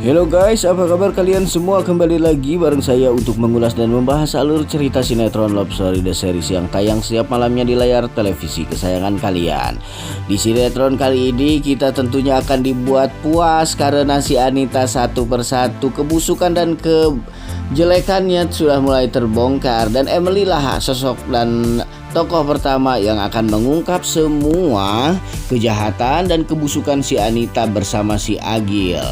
Halo guys, apa kabar kalian semua? Kembali lagi bareng saya untuk mengulas dan membahas alur cerita sinetron Love Story The Series yang tayang setiap malamnya di layar televisi kesayangan kalian. Di sinetron kali ini kita tentunya akan dibuat puas karena si Anita satu persatu kebusukan dan kejelekannya sudah mulai terbongkar, dan Emily lah sosok dan tokoh pertama yang akan mengungkap semua kejahatan dan kebusukan si Anita bersama si Agil.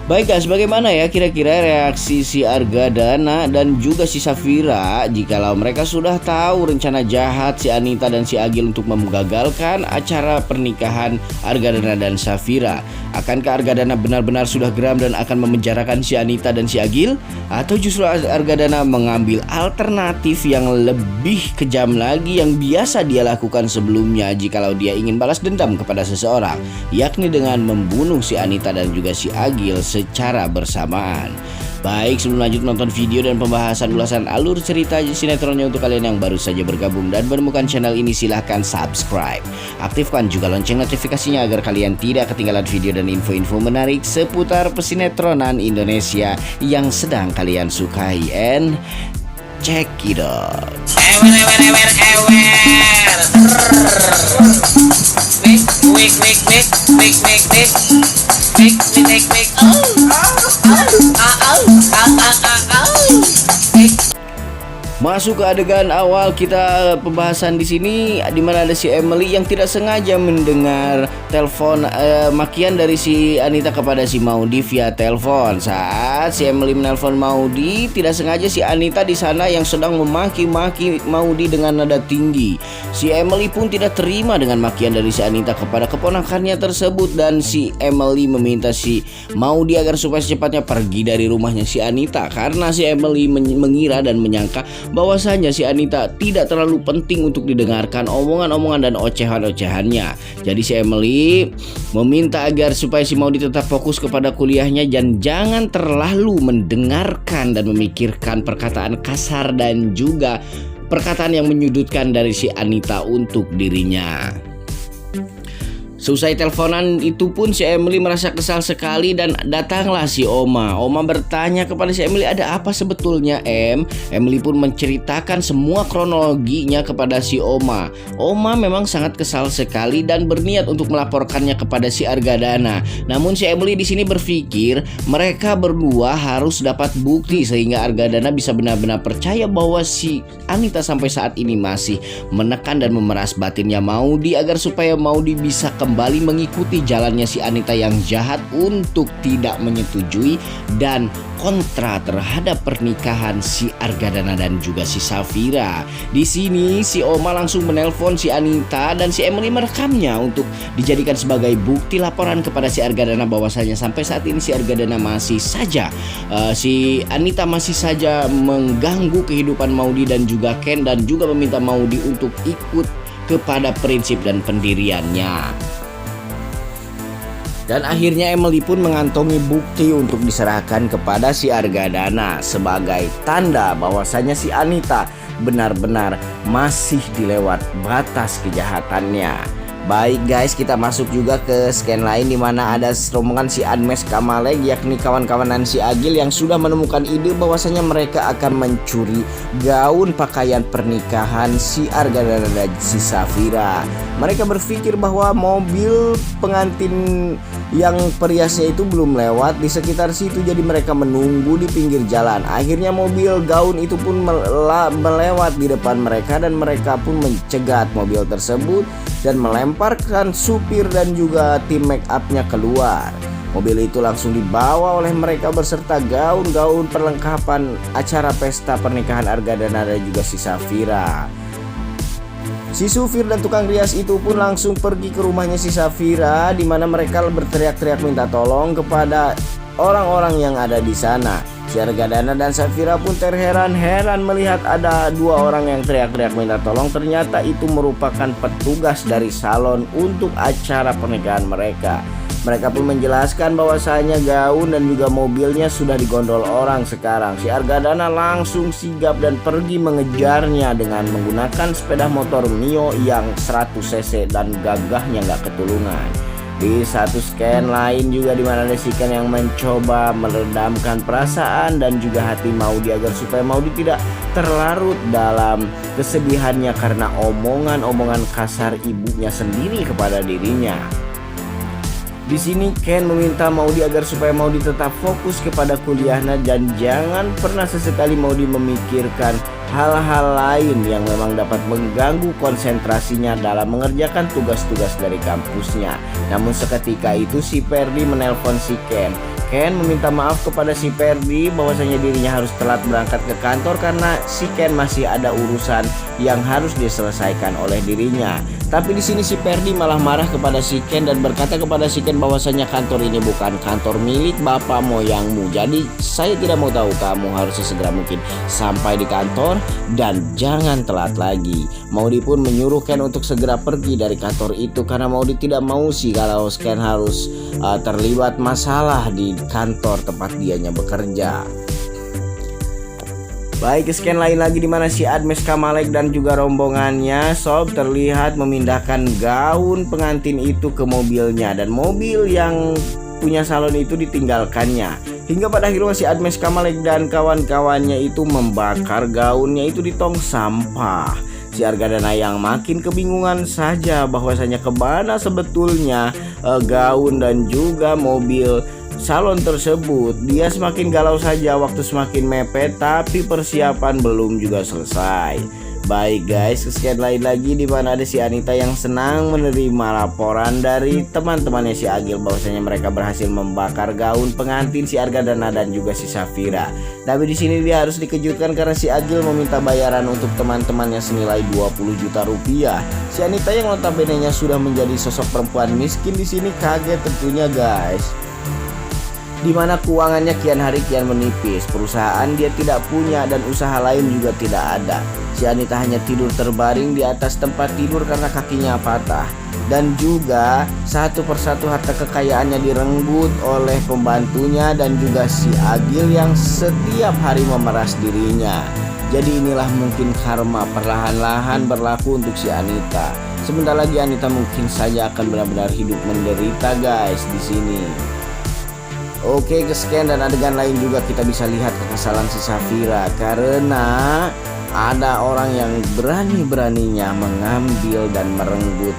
Baik guys, bagaimana ya kira-kira reaksi si Argadana dan juga si Safira jikalau mereka sudah tahu rencana jahat si Anita dan si Agil untuk menggagalkan acara pernikahan Argadana dan Safira? Akankah Argadana benar-benar sudah geram dan akan memenjarakan si Anita dan si Agil? Atau justru Argadana mengambil alternatif yang lebih kejam lagi yang biasa dia lakukan sebelumnya jikalau dia ingin balas dendam kepada seseorang, yakni dengan membunuh si Anita dan juga si Agil secara bersamaan. Baik, sebelum lanjut nonton video dan pembahasan ulasan alur cerita sinetronnya, untuk kalian yang baru saja bergabung dan menemukan channel ini, silahkan subscribe. Aktifkan juga lonceng notifikasinya agar kalian tidak ketinggalan video dan info-info menarik seputar pesinetronan Indonesia yang sedang kalian sukai. And check it out. Masuk ke adegan awal kita pembahasan di sini, di mana ada si Emily yang tidak sengaja mendengar telepon makian dari si Anita kepada si Maudy via telepon. Saat si Emily menelpon Maudy, tidak sengaja si Anita di sana yang sedang memaki-maki Maudy dengan nada tinggi. Si Emily pun tidak terima dengan makian dari si Anita kepada keponakannya tersebut, dan si Emily meminta si Maudy agar supaya secepatnya pergi dari rumahnya si Anita, karena si Emily mengira dan menyangka bahwasanya si Anita tidak terlalu penting untuk didengarkan omongan-omongan dan ocehan-ocehannya. Jadi si Emily meminta agar supaya si Maudy tetap fokus kepada kuliahnya dan jangan terlalu mendengarkan dan memikirkan perkataan kasar dan juga perkataan yang menyudutkan dari si Anita untuk dirinya. Selesai teleponan itu pun si Emily merasa kesal sekali dan datanglah si Oma. Oma bertanya kepada si Emily, ada apa sebetulnya Emily pun menceritakan semua kronologinya kepada si Oma. Oma memang sangat kesal sekali dan berniat untuk melaporkannya kepada si Argadana. Namun si Emily di sini berpikir mereka berdua harus dapat bukti sehingga Argadana bisa benar-benar percaya bahwa si Anita sampai saat ini masih menekan dan memeras batinnya Maudy agar supaya Maudy bisa kembali mengikuti jalannya si Anita yang jahat untuk tidak menyetujui dan kontra terhadap pernikahan si Argadana dan juga si Safira. Di sini si Oma langsung menelpon si Anita dan si Emily merekamnya untuk dijadikan sebagai bukti laporan kepada si Argadana bahwasanya sampai saat ini si Argadana masih saja si Anita masih saja mengganggu kehidupan Maudy dan juga Ken, dan juga meminta Maudy untuk ikut kepada prinsip dan pendiriannya. Dan akhirnya Emily pun mengantongi bukti untuk diserahkan kepada si Argadana sebagai tanda bahwasanya si Anita benar-benar masih dilewat batas kejahatannya. Baik guys, kita masuk juga ke scan lain di mana ada rombongan si Anmes Kamalek, yakni kawan-kawanan si Agil yang sudah menemukan ide bahwasanya mereka akan mencuri gaun pakaian pernikahan si Argadana dan si Safira. Mereka berpikir bahwa mobil pengantin yang periasnya itu belum lewat di sekitar situ, jadi mereka menunggu di pinggir jalan. Akhirnya mobil gaun itu pun melewat di depan mereka dan mereka pun mencegat mobil tersebut dan melemparkan supir dan juga tim make upnya keluar. Mobil itu langsung dibawa oleh mereka beserta gaun-gaun perlengkapan acara pesta pernikahan Argadana dan juga si Safira. Si supir dan tukang rias itu pun langsung pergi ke rumahnya si Safira, di mana mereka berteriak-teriak minta tolong kepada orang-orang yang ada di sana. Si Argadana dan Safira pun terheran-heran melihat ada dua orang yang teriak-teriak minta tolong. Ternyata itu merupakan petugas dari salon untuk acara pernikahan mereka. Mereka pun menjelaskan bahwasanya gaun dan juga mobilnya sudah digondol orang sekarang. Si Argadana langsung sigap dan pergi mengejarnya dengan menggunakan sepeda motor Mio yang 100 cc dan gagahnya gak ketulungan. Di satu scan lain juga di mana ada si Ken yang mencoba meredamkan perasaan dan juga hati Maudy agar supaya Maudy tidak terlarut dalam kesedihannya karena omongan-omongan kasar ibunya sendiri kepada dirinya. Di sini Ken meminta Maudy agar supaya Maudy tetap fokus kepada kuliahnya dan jangan pernah sesekali Maudy memikirkan hal-hal lain yang memang dapat mengganggu konsentrasinya dalam mengerjakan tugas-tugas dari kampusnya. Namun seketika itu si Ferdi menelpon si Ken. Ken meminta maaf kepada si Ferdi bahwasanya dirinya harus telat berangkat ke kantor karena si Ken masih ada urusan yang harus diselesaikan oleh dirinya. Tapi di sini si Ferdi malah marah kepada si Ken dan berkata kepada si Ken bahwasanya kantor ini bukan kantor milik bapak moyangmu. Jadi saya tidak mau tahu, kamu harus sesegera mungkin sampai di kantor dan jangan telat lagi. Maudy pun menyuruh Ken untuk segera pergi dari kantor itu karena Maudy tidak mau sih kalau Ken harus terlibat masalah di kantor tempat dianya bekerja. Baik, scan lain lagi di mana si Admes Kamalek dan juga rombongannya sob terlihat memindahkan gaun pengantin itu ke mobilnya dan mobil yang punya salon itu ditinggalkannya. Hingga pada akhirnya si Admes Kamalek dan kawan-kawannya itu membakar gaunnya itu di tong sampah. Si Argadana yang makin kebingungan saja bahwasanya kemana sebetulnya gaun dan juga mobil salon tersebut. Dia semakin galau saja, waktu semakin mepet tapi persiapan belum juga selesai. Baik guys, sekian lain lagi di mana ada si Anita yang senang menerima laporan dari teman-temannya si Agil bahwasanya mereka berhasil membakar gaun pengantin si Argadana dan juga si Safira. Tapi di sini dia harus dikejutkan karena si Agil meminta bayaran untuk teman-temannya senilai 20 juta rupiah. Si Anita yang notabene-nya sudah menjadi sosok perempuan miskin di sini kaget tentunya guys. Di mana keuangannya kian hari kian menipis, perusahaan dia tidak punya dan usaha lain juga tidak ada. Si Anita hanya tidur terbaring di atas tempat tidur karena kakinya patah. Dan juga satu persatu harta kekayaannya direnggut oleh pembantunya dan juga si Agil yang setiap hari memeras dirinya. Jadi inilah mungkin karma perlahan-lahan berlaku untuk si Anita. Sebentar lagi Anita mungkin saja akan benar-benar hidup menderita guys di sini. Oke, kesekian dan adegan lain juga kita bisa lihat kekesalan si Safira karena ada orang yang berani-beraninya mengambil dan merenggut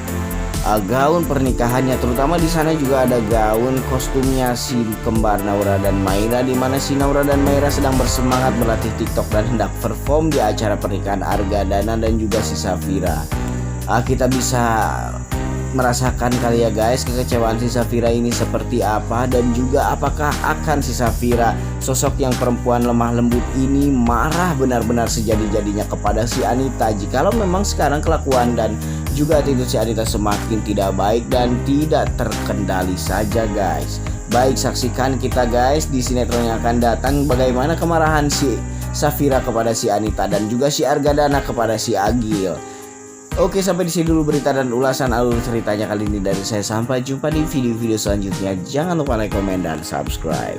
gaun pernikahannya. Terutama di sana juga ada gaun kostumnya si kembar Naura dan Maira, di mana si Naura dan Maira sedang bersemangat berlatih TikTok dan hendak perform di acara pernikahan Argadana dan juga si Safira. Kita bisa merasakan kali ya guys kekecewaan si Safira ini seperti apa, dan juga apakah akan si Safira sosok yang perempuan lemah lembut ini marah benar-benar sejadi-jadinya kepada si Anita jikalau memang sekarang kelakuan dan juga attitude si Anita semakin tidak baik dan tidak terkendali saja guys. Baik, saksikan kita guys di sinetron yang akan datang bagaimana kemarahan si Safira kepada si Anita dan juga si Argadana kepada si Agil. Oke, sampai di sini dulu berita dan ulasan alur ceritanya kali ini dari saya. Sampai jumpa di video-video selanjutnya. Jangan lupa like, komen, dan subscribe.